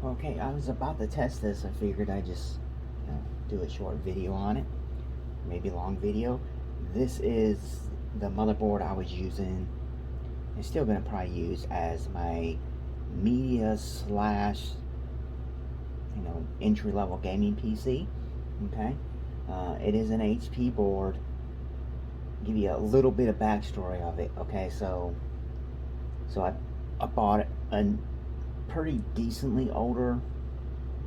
Okay, I was about to test this. I figured I'd just do a short video on it, maybe a long video. This is the motherboard I was using and still gonna probably use as my media slash entry-level gaming PC. Okay, it is an HP board. Give you a little bit of backstory of it. Okay, so I bought a pretty decently older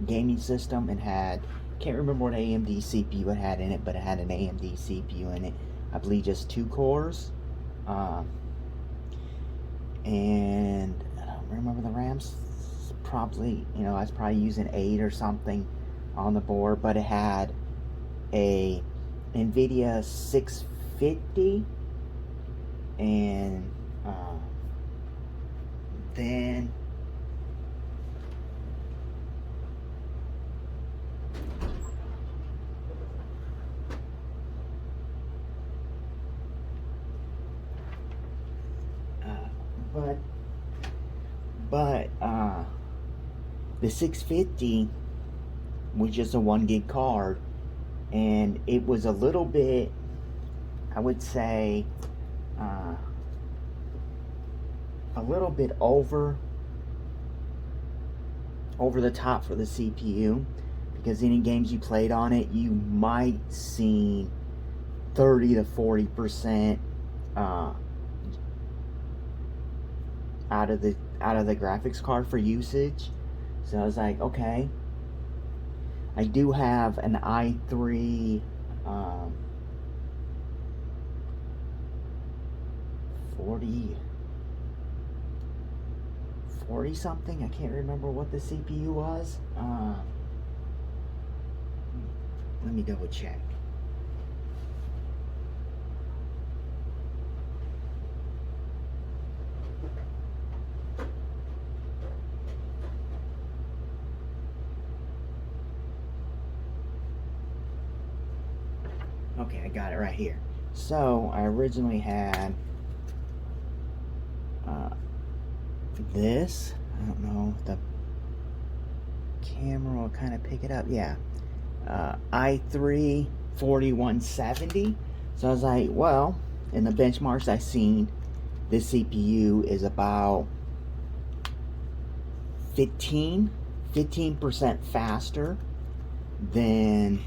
gaming system and can't remember what AMD CPU it had in it, but it had an AMD CPU in it. I believe just 2 cores, and I don't remember the RAMs. Probably, I was probably using 8 or something on the board, but it had a NVIDIA 650, and then but the 650 was just a 1 gig card, and it was a little bit, I would say, a little bit over the top for the CPU, because any games you played on it, you might see 30 to 40% out of the graphics card for usage. So I was like, okay. I do have an i3 40 something. I can't remember what the CPU was. Let me double check. Okay, I got it right here. So I originally had this. I don't know if the camera will kind of pick it up. Yeah, i3 4170. So I was like, well, in the benchmarks I seen, this CPU is about 15% faster than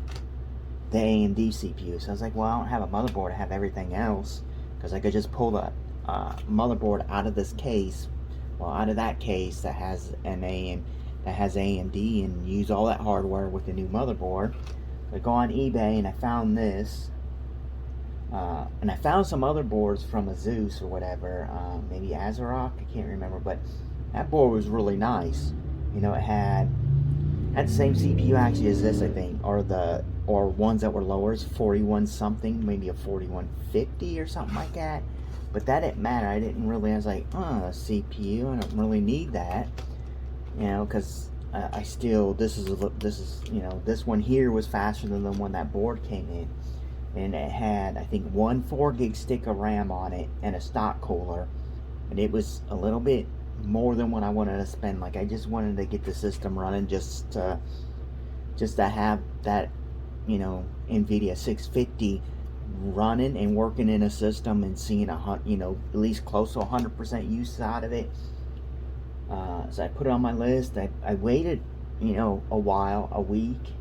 the AMD CPU. So I was like, well, I don't have a motherboard, I have everything else, because I could just pull the motherboard out of this case, out of that case that has AMD, and use all that hardware with the new motherboard. I go on eBay and I found this, and I found some other boards from Asus or whatever, maybe Azeroth, I can't remember, but that board was really nice. It had the same CPU actually as this, I think, or ones that were lower, 41 something, maybe a 4150 or something like that. But that didn't matter. I was like, CPU, I don't really need that, because I still, this is this one here was faster than the one that board came in, and it had, I think, 1 4 gig stick of RAM on it and a stock cooler, and it was a little bit more than what I wanted to spend. Like, I just wanted to get the system running, just to have that NVIDIA 650 running and working in a system and seeing at least close to 100% use out of it. So I put it on my list. I waited a while, a week,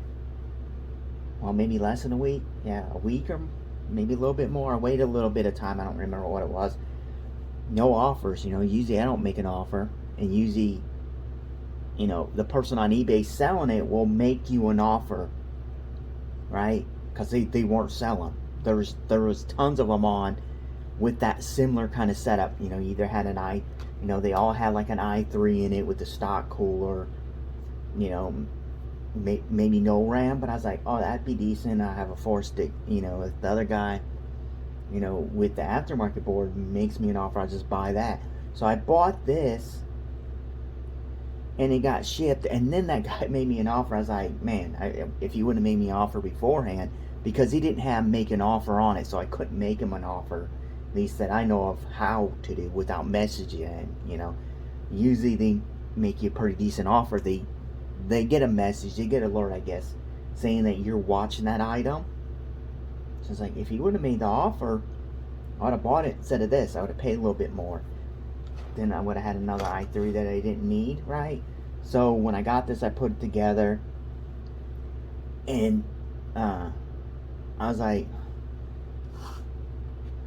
well, maybe less than a week, yeah, a week or maybe a little bit more. I waited a little bit of time, I don't remember what it was. No offers. Usually I don't make an offer, and usually the person on eBay selling it will make you an offer, right? Because they weren't selling. There was tons of them on with that similar kind of setup. Either had they all had like an i3 in it with the stock cooler, maybe no RAM, but I was like, oh, that'd be decent. I have a 4 stick. If the other guy, with the aftermarket board makes me an offer, I'll just buy that. So I bought this, and it got shipped, and then that guy made me an offer. I was like, man, if he wouldn't have made me an offer beforehand, because he didn't have make an offer on it, so I couldn't make him an offer, at least that I know of how to do, without messaging. Usually they make you a pretty decent offer. They they get a message, they get an alert, I guess, saying that you're watching that item. So it's like, if he would have made the offer, I would have bought it instead of this. I would have paid a little bit more. Then I would have had another i3 that I didn't need, right? So when I got this, I put it together, and I was like,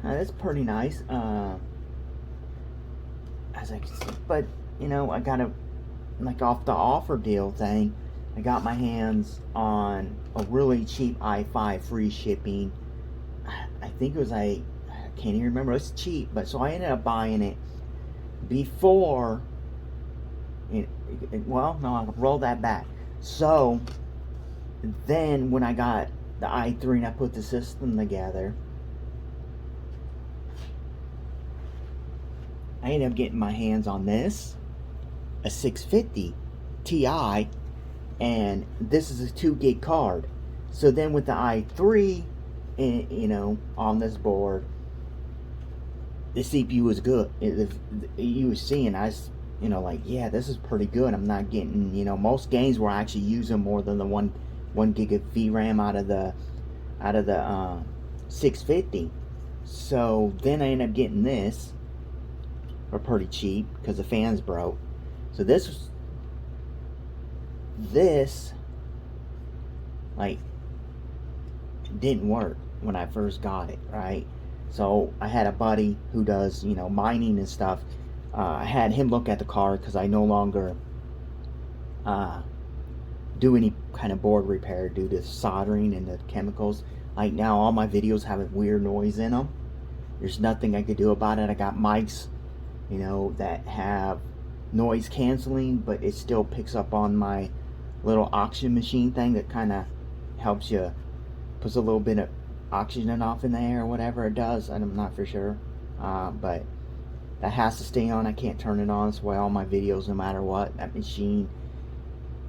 that's pretty nice. I was like, but you know, I got a, like, off the offer deal thing, I got my hands on a really cheap i5 free shipping. I think it was like, I can't even remember, it's cheap, but so I ended up buying it before well, no, I'll roll that back. So then when I got the i3 and I put the system together, I ended up getting my hands on this, a 650 Ti, and this is a 2 gig card. So then with the i3, you know, on this board, the CPU was good. You was seeing, you know, like, yeah, this is pretty good. I'm not getting, you know, most games were actually using more than the one gig of VRAM out of the 650. So then I ended up getting this for pretty cheap because the fans broke. So this like didn't work when I first got it, right? So I had a buddy who does, you know, mining and stuff. I had him look at the card because I no longer do any kind of board repair due to soldering and the chemicals. Like now all my videos have a weird noise in them. There's nothing I could do about it. I got mics, you know, that have noise canceling, but it still picks up on my little oxygen machine thing that kind of helps you, puts a little bit of oxygen off in the air or whatever it does. I'm not for sure, but that has to stay on. I can't turn it on. That's why all my videos, no matter what, that machine,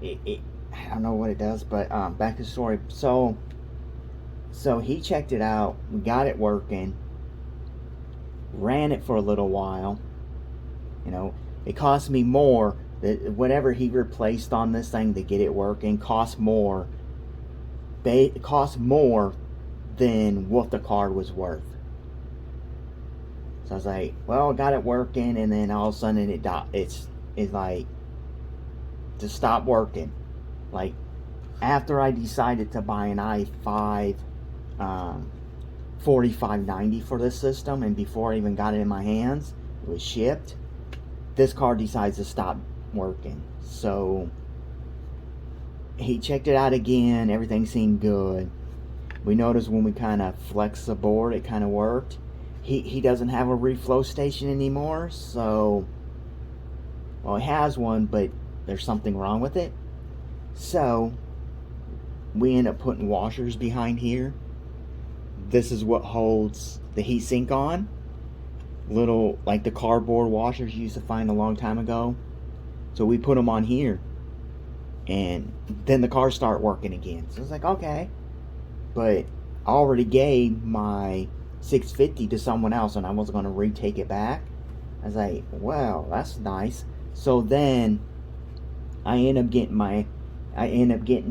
I don't know what it does, but back to the story. So he checked it out, we got it working, ran it for a little while. You know, it cost me more. Whatever he replaced on this thing to get it working cost more. It cost more than what the card was worth. So I was like, well, I got it working, and then all of a sudden it's like to stop working. Like after I decided to buy an i5 4590 for this system, and before I even got it in my hands, it was shipped, this card decides to stop working. So he checked it out again, everything seemed good. We noticed when we kind of flexed the board, it kind of worked. He doesn't have a reflow station anymore, so, well, he has one, but there's something wrong with it. So we end up putting washers behind here. This is what holds the heatsink on. Little, like the cardboard washers you used to find a long time ago. So we put them on here, and then the cars start working again. So it's like, okay, but I already gave my 650 to someone else, and I was going to retake it back. I was like, well, that's nice. So then I end up getting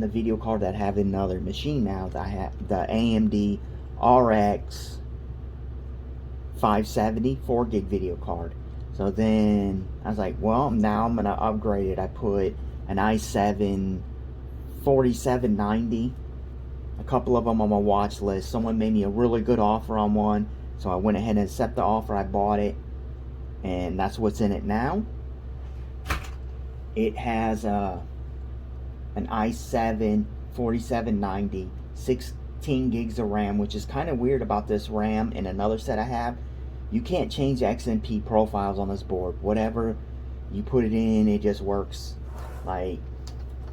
the video card that I have in another machine now. That I have the AMD RX 570 4 gig video card. So then I was like, well, now I'm gonna upgrade it. I put an i7 4790, a couple of them on my watch list. Someone made me a really good offer on one, so I went ahead and accepted the offer. I bought it, and that's what's in it now. It has an i7 4790, 16 gigs of RAM, which is kind of weird about this RAM. In another set I have, you can't change the XMP profiles on this board. Whatever you put it in, it just works. Like,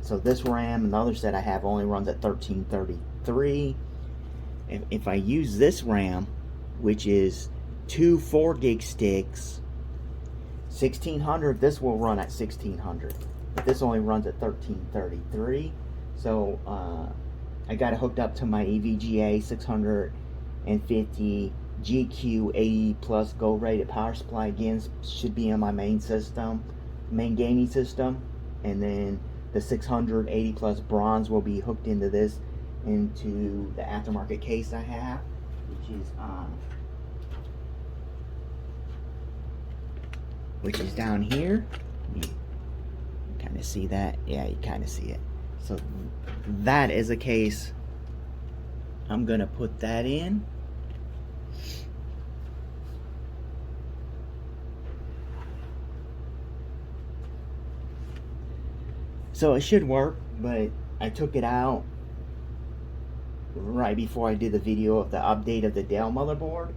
so this RAM, another set I have, only runs at 1333. If I use this RAM, which is 2 4 gig sticks, 1600, this will run at 1600. But this only runs at 1333. So I got it hooked up to my evga 650 GQ 80 plus gold rated power supply. Again, should be on my main system, main gaming system. And then the 680 plus bronze will be hooked into this, into the aftermarket case I have, which is down here. You kind of see that? Yeah, you kind of see it. So that is a case. I'm gonna put that in. So it should work, but I took it out right before I did the video of the update of the Dell motherboard.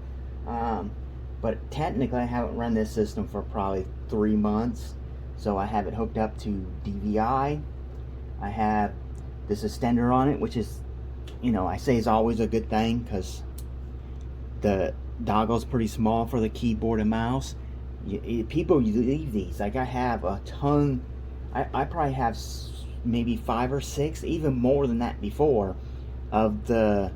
But technically I haven't run this system for probably 3 months. So I have it hooked up to DVI. I have this extender on it, which is, you know, I say is always a good thing because the doggle's pretty small for the keyboard and mouse. People leave these. Like I have a ton. I probably have maybe 5 or 6, even more than that before, of the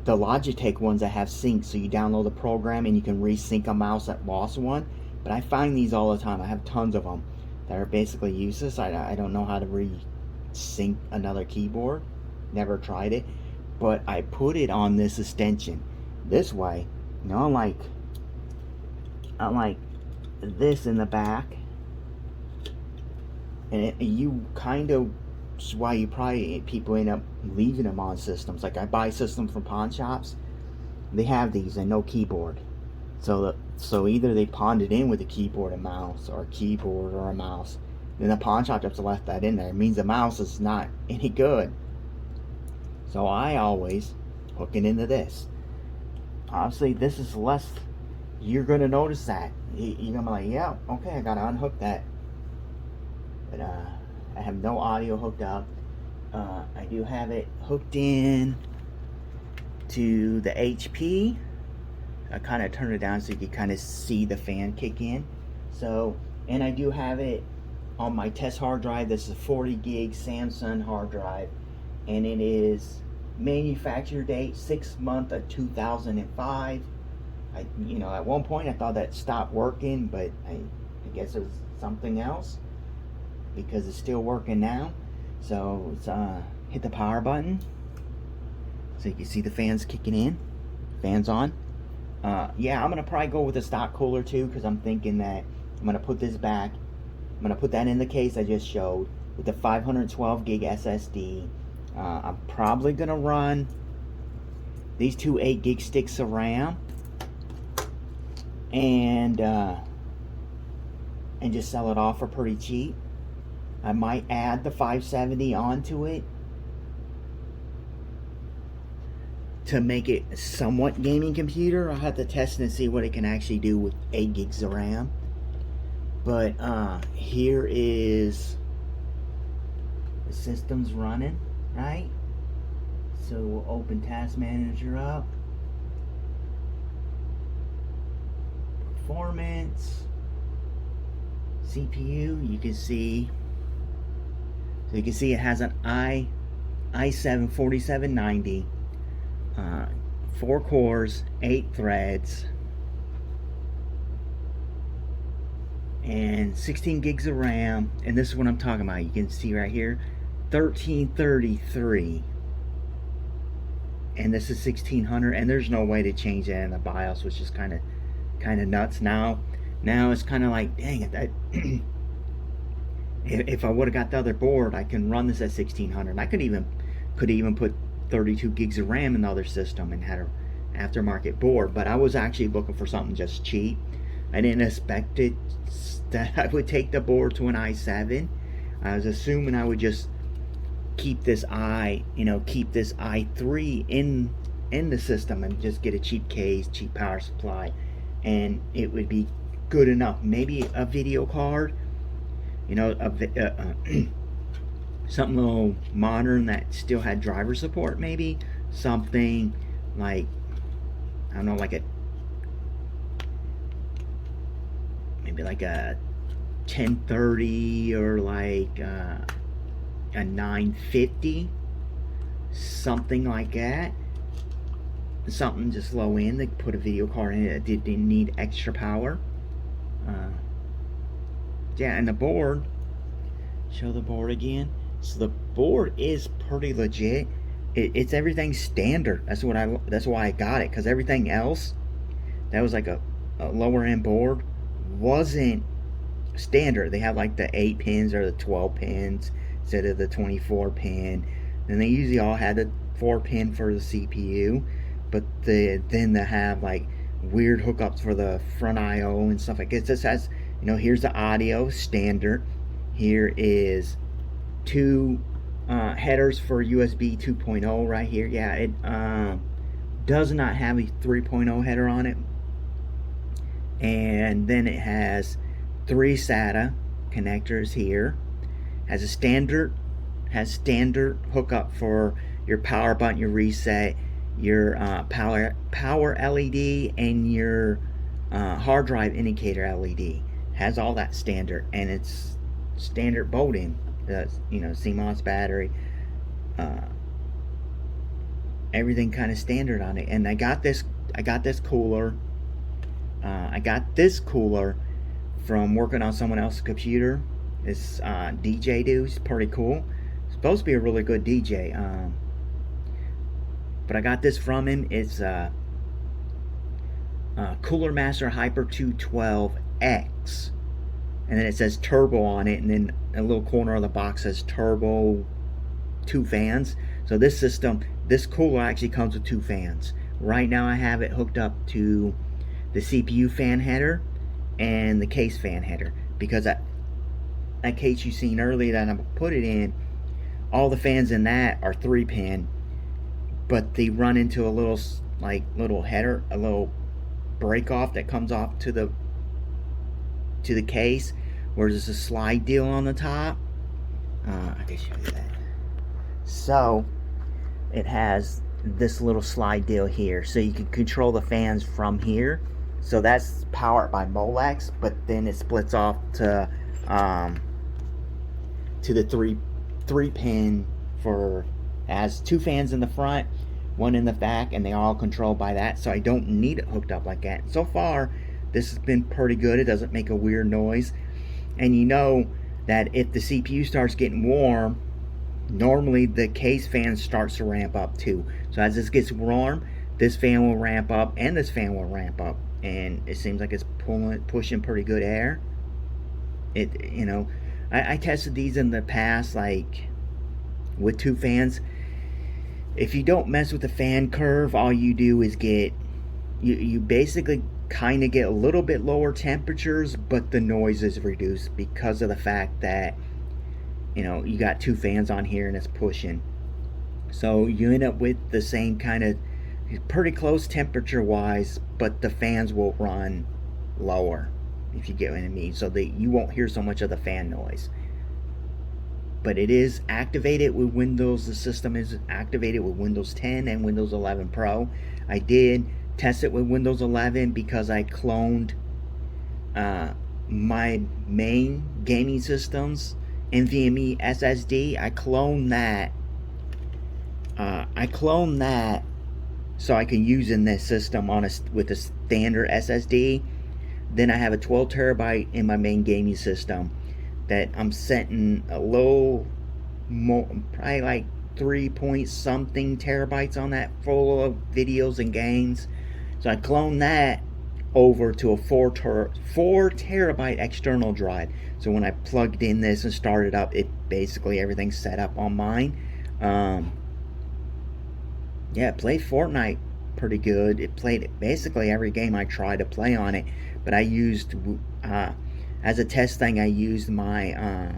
Logitech ones that have sync. So you download the program and you can resync a mouse that lost one. But I find these all the time. I have tons of them that are basically useless. I don't know how to resync another keyboard. Never tried it. But I put it on this extension. This way, you know, unlike this in the back. And you kind of, that's why you probably, people end up leaving them on systems. Like I buy systems from pawn shops, they have these and no keyboard. So either they pawned it in with a keyboard and mouse, or a keyboard or a mouse. Then the pawn shop just left that in there. It means the mouse is not any good. So I always hook it into this. Obviously this is less, you're going to notice that. You're going to be like, yeah, okay, I got to unhook that. But I have no audio hooked up. I do have it hooked in to the HP. I kind of turn it down so you can kind of see the fan kick in. So, and I do have it on my test hard drive. This is a 40 gig Samsung hard drive, and it is manufacture date 6th month of 2005. You know, at one point I thought that stopped working, but I guess it was something else, because it's still working now. So it's hit the power button so you can see the fans kicking in. Fans on. Yeah, I'm gonna probably go with a stock cooler too, because I'm thinking that I'm gonna put this back. I'm gonna put that in the case I just showed with the 512 gig SSD. I'm probably gonna run these two 8 gig sticks of RAM and just sell it off for pretty cheap. I might add the 570 onto it to make it a somewhat gaming computer. I'll have to test and see what it can actually do with 8 gigs of RAM. But here is the system's running, right? So we'll open Task Manager up. Performance. CPU, you can see. So you can see it has an i7 4790, 4 cores, 8 threads, and 16 gigs of RAM. And this is what I'm talking about. You can see right here, 1333, and this is 1600. And there's no way to change that in the BIOS, which is kind of nuts. Now it's kind of like, dang it, that. If I would have got the other board, I can run this at 1600. I could even put 32 gigs of RAM in the other system and had an aftermarket board. But I was actually looking for something just cheap. I didn't expect it that I would take the board to an i7. I was assuming I would just keep this keep this i3 in the system and just get a cheap case, cheap power supply, and it would be good enough. Maybe a video card. You know, something a little modern that still had driver support, maybe. Something like, I don't know, maybe like a 1030 or like a 950. Something like that. Something just low end. They put a video card in it that didn't need extra power. Yeah, and the board, show the board again. So the board is pretty legit. It's everything standard. That's why I got it, because everything else that was like a lower end board wasn't standard. They have like the 8 pins or the 12 pins instead of the 24 pin. And they usually all had the 4 pin for the CPU, but then they have like weird hookups for the front IO and stuff like this. This has, here's the audio standard. Here is two headers for USB 2.0 right here. Yeah, it does not have a 3.0 header on it. And then it has 3 SATA connectors here. Has standard hookup for your power button, your reset, your power LED, and your hard drive indicator LED. Has all that standard, and it's standard bolting. CMOS battery, everything kind of standard on it. And I got this cooler. I got this cooler from working on someone else's computer. This DJ dude is pretty cool. Supposed to be a really good DJ. But I got this from him. It's Cooler Master Hyper 212X. And then it says turbo on it, and then a little corner of the box says turbo 2 fans. So this cooler actually comes with 2 fans. Right now I have it hooked up to the CPU fan header and the case fan header, because that case you seen earlier that I put it in, all the fans in that are 3 pin, but they run into a little header, a little break off that comes off to the case, where there's a slide deal on the top. I can show you that. So it has this little slide deal here, so you can control the fans from here. So that's powered by Molex, but then it splits off to the 3 pin for, has 2 fans in the front, 1 in the back, and they all controlled by that. So I don't need it hooked up like that. So far, this has been pretty good. It doesn't make a weird noise. And you know that if the CPU starts getting warm, normally the case fan starts to ramp up too. So as this gets warm, this fan will ramp up and this fan will ramp up. And it seems like it's pushing pretty good air. I tested these in the past, like with 2 fans. If you don't mess with the fan curve, all you do is you basically kind of get a little bit lower temperatures, but the noise is reduced because of the fact that you got 2 fans on here and it's pushing. So you end up with the same kind of pretty close temperature wise, but the fans will run lower, if you get what I mean, so that you won't hear so much of the fan noise. But it is activated with Windows. The system is activated with Windows 10 and Windows 11 Pro. I did test it with Windows 11 because I cloned my main gaming system's NVMe SSD. I cloned that so I can use in this system with a standard SSD. Then I have a 12 terabyte in my main gaming system that I'm setting a low, probably like 3 point something terabytes on that, full of videos and games. So I cloned that over to a 4 terabyte external drive. So when I plugged in this and started up, it basically everything's set up on mine. Yeah, it played Fortnite pretty good. It played basically every game I tried to play on it, but I used as a test thing, I used my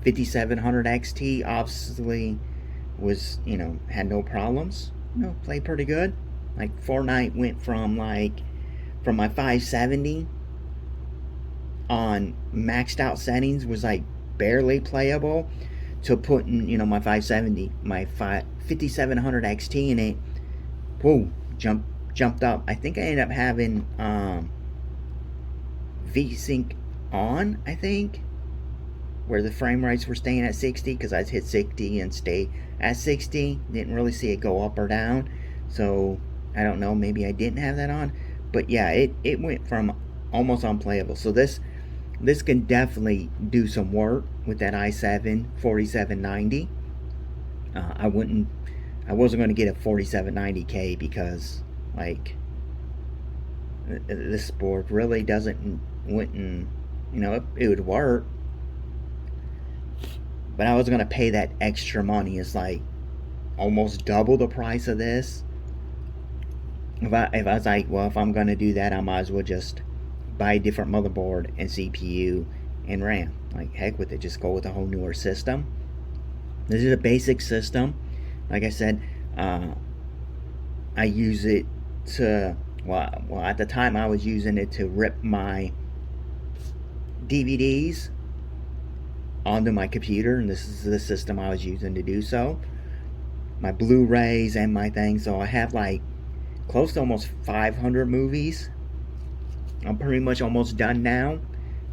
5700 XT. Obviously was, had no problems, played pretty good. Like Fortnite went from my 570 on maxed out settings was like barely playable, to putting my 5700 XT in it. Whoa, jumped up. I think I ended up having VSync on, I think, where the frame rates were staying at 60, because I hit 60 and stay at 60. Didn't really see it go up or down, so I don't know, maybe I didn't have that on. But yeah, it went from almost unplayable. So this this can definitely do some work with that i7 4790. I wasn't going to get a 4790K because, like, this board really wouldn't, it would work, but I was going to pay that extra money. It's like almost double the price of this. If I was like, well, if I'm going to do that, I might as well just buy a different motherboard and CPU and RAM. Like, heck with it, just go with a whole newer system. This is a basic system. Like I said, I use it to, well, at the time I was using it to rip my DVDs onto my computer, and this is the system I was using to do so. My Blu-rays and my thing, so I have like close to almost 500 movies. I'm pretty much almost done now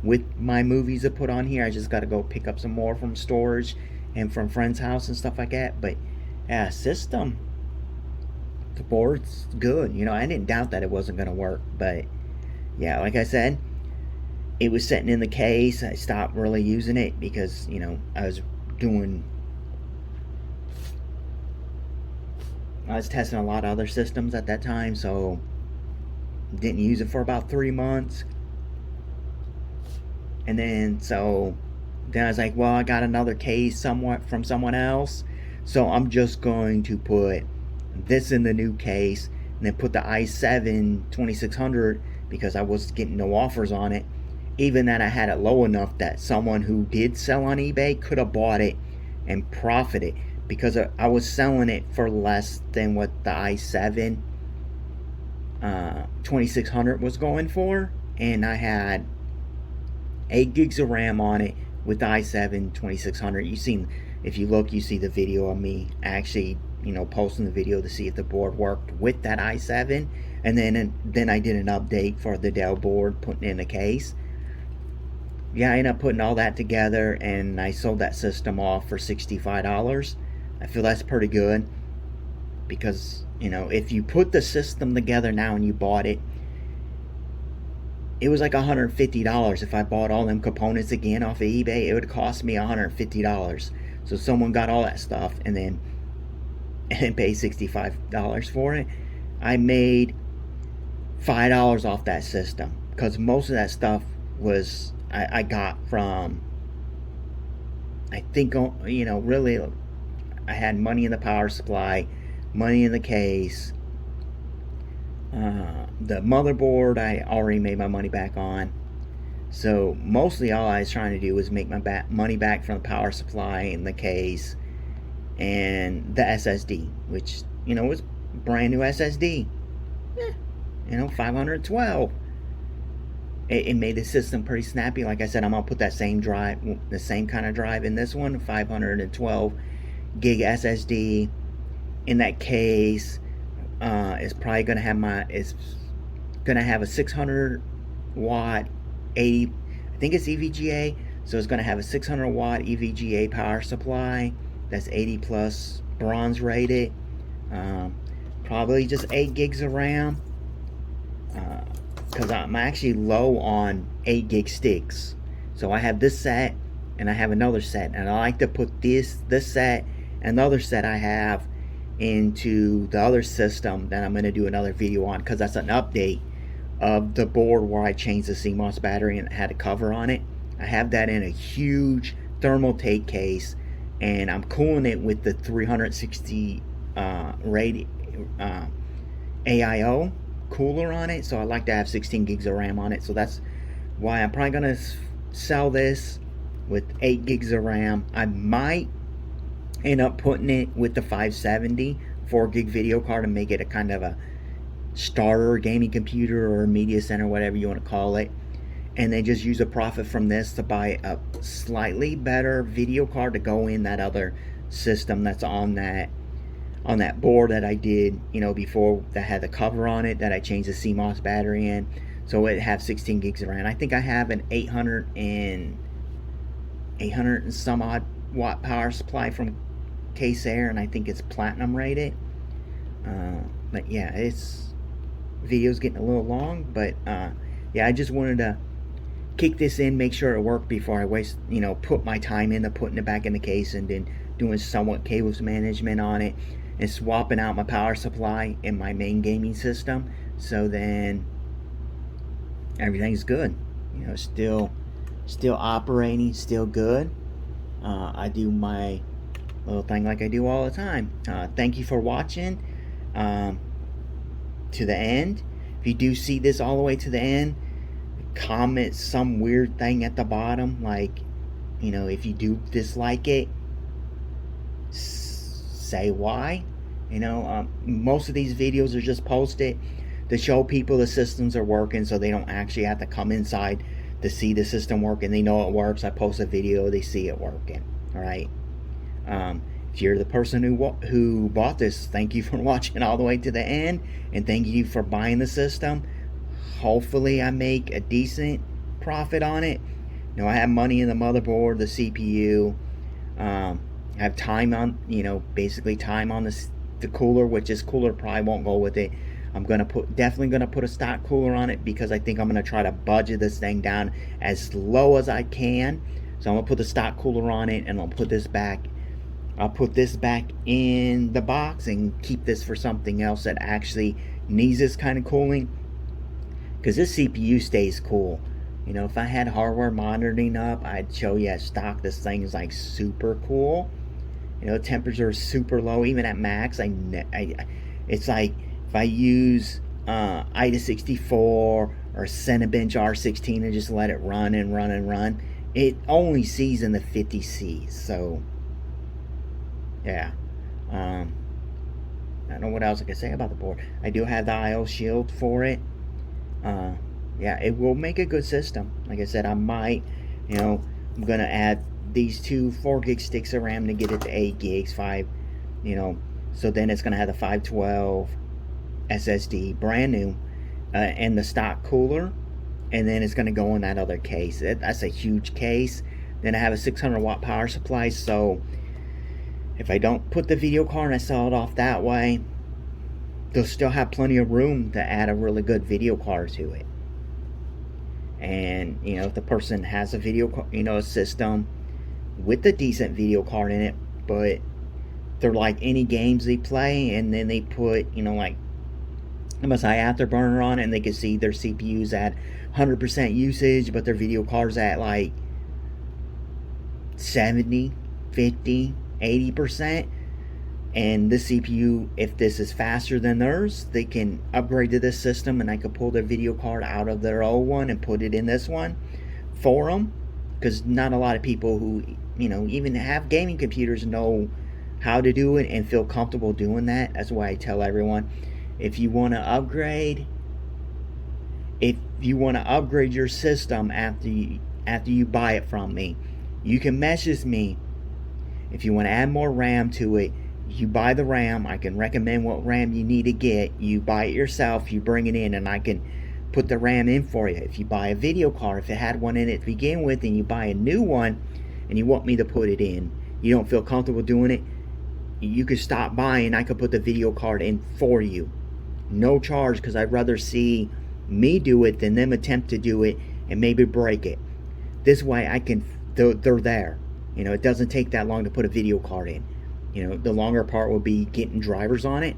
with my movies to put on here. I just got to go pick up some more from storage and from friends' house and stuff like that. But yeah, system, the board's good. I didn't doubt that it wasn't going to work, but yeah, like I said, it was sitting in the case. I stopped really using it because I was testing a lot of other systems at that time, so didn't use it for about 3 months. And then I was like, well, I got another case from someone else, so I'm just going to put this in the new case and then put the i7 2600 because I was getting no offers on it. Even that I had it low enough that someone who did sell on eBay could have bought it and profited, because I was selling it for less than what the i7 2600 was going for, and I had 8 gigs of RAM on it with the i7 2600. If you look, you see the video of me actually posting the video to see if the board worked with that i7, and then I did an update for the Dell board, putting in a case. Yeah, I ended up putting all that together, and I sold that system off for $65. I feel that's pretty good, because if you put the system together now and you bought it, it was like $150. If I bought all them components again off of eBay, it would cost me $150. So someone got all that stuff and paid $65 for it. I made $5 off that system, because most of that stuff was I got from, I think, really, I had money in the power supply, money in the case. The motherboard I already made my money back on. So mostly all I was trying to do was make my money back from the power supply and the case and the SSD, which was brand new SSD. 512. It made the system pretty snappy. Like I said, I'm gonna put that same drive, the same kind of drive in this one, 512 gig SSD in that case. It's probably gonna have a 600 watt 80, I think it's EVGA, so it's gonna have a 600 watt EVGA power supply that's 80 plus bronze rated. Probably just 8 gigs of RAM, because I'm actually low on 8 gig sticks. So I have this set and I have another set, and I like to put this set and the other set I have into the other system that I'm going to do another video on, because that's an update of the board where I changed the CMOS battery and it had a cover on it. I have that in a huge thermal take case, and I'm cooling it with the 360 AIO cooler on it, so I like to have 16 gigs of RAM on it. So that's why I'm probably gonna sell this with 8 gigs of RAM. I might end up putting it with the 570 4 gig video card and make it a kind of a starter gaming computer or media center, whatever you want to call it, and then just use a profit from this to buy a slightly better video card to go in that other system that's on that board that I did before, that had the cover on it that I changed the CMOS battery in, so it have 16 gigs of RAM. I think I have an 800 and some odd watt power supply from Case Air, and I think it's platinum rated. But yeah, video's getting a little long, but yeah, I just wanted to kick this in, make sure it worked before I waste, put my time into putting it back in the case and then doing somewhat cables management on it and swapping out my power supply in my main gaming system. So then everything's good. Still operating, still good. I do my little thing like I do all the time. Thank you for watching to the end. If you do see this all the way to the end, comment some weird thing at the bottom, like, if you do dislike it, say why. Most of these videos are just posted to show people the systems are working, so they don't actually have to come inside to see the system working. They know it works. I post a video, they see it working. All right. If you're the person who bought this, thank you for watching all the way to the end, and thank you for buying the system. Hopefully I make a decent profit on it. I have money in the motherboard, the CPU. I have time on, basically time on the cooler, which this cooler probably won't go with it. I'm definitely gonna put a stock cooler on it, because I think I'm gonna try to budget this thing down as low as I can. So I'm gonna put the stock cooler on it, and I'll put this back in the box and keep this for something else that actually needs this kind of cooling, because this CPU stays cool. If I had hardware monitoring up, I'd show you at stock this thing is like super cool. Temperature is super low, even at max. It's like if I use IDA 64 or Cinebench R16 and just let it run and run and run, it only sees in the 50 Cs. So yeah, I don't know what else I can say about the board. I do have the IO shield for it. Yeah, it will make a good system. Like I said, I might, I'm gonna add these two 4 gig sticks of RAM to get it to 8 gigs, 5, so then it's gonna have the 512 SSD, brand new, and the stock cooler, and then it's gonna go in that other case. That's a huge case. Then I have a 600 watt power supply, so if I don't put the video card and I sell it off that way, they'll still have plenty of room to add a really good video card to it. And if the person has a video, a system with a decent video card in it, but they're like any games they play, and then they put like MSI Afterburner on it, and they can see their CPU's at 100% usage, but their video card's at like 70, 50, 80%. And the CPU, if this is faster than theirs, they can upgrade to this system, and I could pull their video card out of their old one and put it in this one for them. Because not a lot of people who, even have gaming computers know how to do it and feel comfortable doing that. That's why I tell everyone, if you want to upgrade your system after you buy it from me, you can message me. If you want to add more RAM to it, you buy the RAM. I can recommend what RAM you need to get. You buy it yourself, you bring it in, and I can put the RAM in for you. If you buy a video card, if it had one in it to begin with, and you buy a new one and you want me to put it in, you don't feel comfortable doing it, you could stop by and I could put the video card in for you. No charge, because I'd rather see me do it than them attempt to do it and maybe break it. This way they're there. It doesn't take that long to put a video card in. The longer part will be getting drivers on it.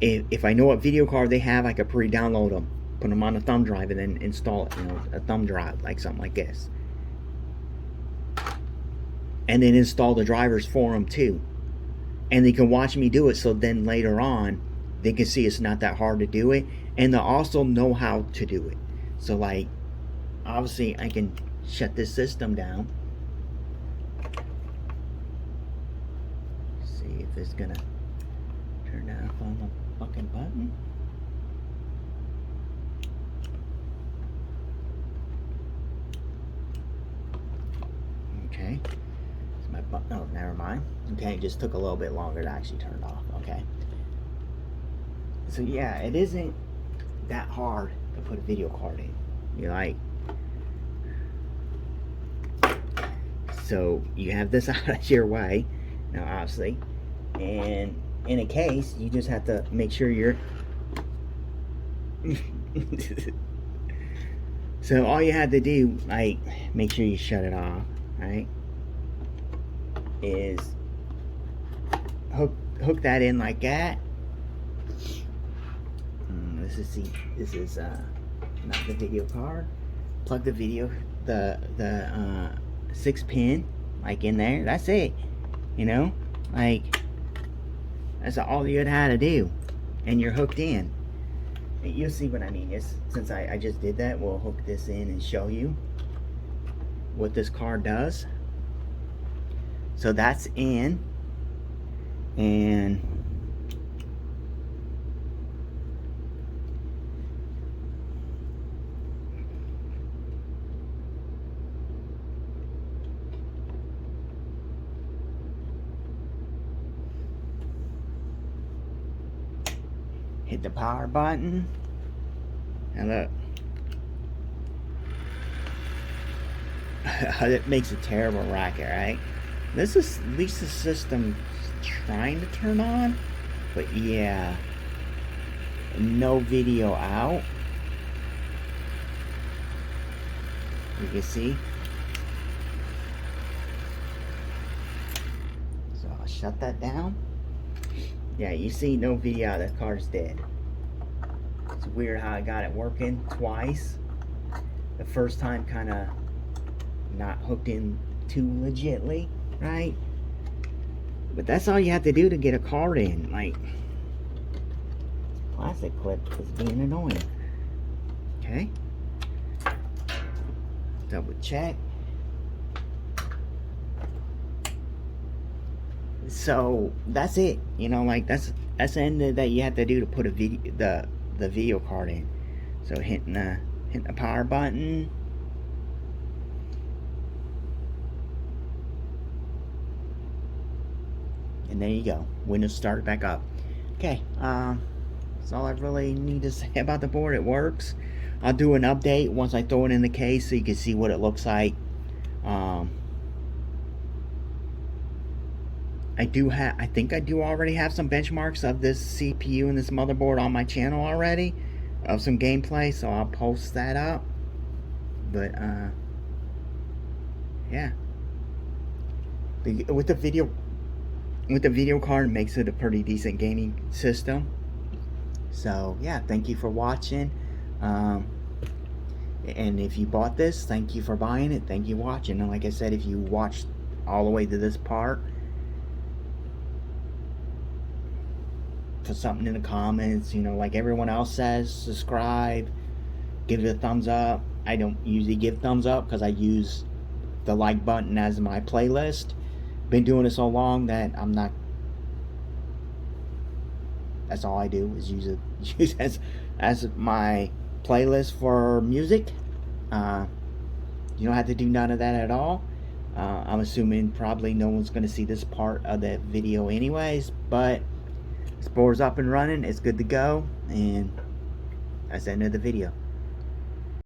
If I know what video card they have, I could pre-download them, put them on a thumb drive, and then install it. A thumb drive, like something like this, and then install the drivers for them too. And they can watch me do it, so then later on, they can see it's not that hard to do it, and they'll also know how to do it. So, like, obviously, I can shut this system down. See if it's gonna turn off on the fucking button. Okay. It's my button. Oh, never mind. Okay, it just took a little bit longer to actually turn it off. Okay. So yeah, it isn't that hard to put a video card in. You're like, so you have this out of your way now, obviously, and in a case, you just have to make sure you're So all you had to do, like, make sure you shut it off, right? Is hook that in like that. This is not the video card. Plug the the 6-pin like in there. That's it. You know, like that's all you had to do, and you're hooked in. You'll see what I mean. Since I just did that, we'll hook this in and show you what this card does. So that's in, and hit the power button, and look. It makes a terrible racket, right? This is at least the system trying to turn on, but yeah, no video out. You can see. So I'll shut that down. Yeah, you see no video. The car's dead. It's weird how I got it working twice. The first time kind of not hooked in too legitly, right? But that's all you have to do to get a card in. Like, this plastic clip is being annoying. Okay. Double check. So that's it. You know, like that's the end that you have to do to put a the video card in. So hitting the power button. And there you go. Windows started back up. Okay, that's all I really need to say about the board. It works. I'll do an update once I throw it in the case so you can see what it looks like. I think I do already have some benchmarks of this CPU and this motherboard on my channel already, of some gameplay, so I'll post that up. But yeah, with the video card, it makes it a pretty decent gaming system. So yeah, thank you for watching. And if you bought this, thank you for buying it. Thank you for watching. And like I said, if you watched all the way to this part, put something in the comments, you know, like everyone else says. Subscribe, give it a thumbs up. I don't usually give thumbs up because I use the like button as my playlist. Been doing it so long that I'm not, that's all I do is use it as my playlist for music. You don't have to do none of that at all. I'm assuming probably no one's going to see this part of the video anyways, but this board's up and running. It's good to go, and that's the end of the video.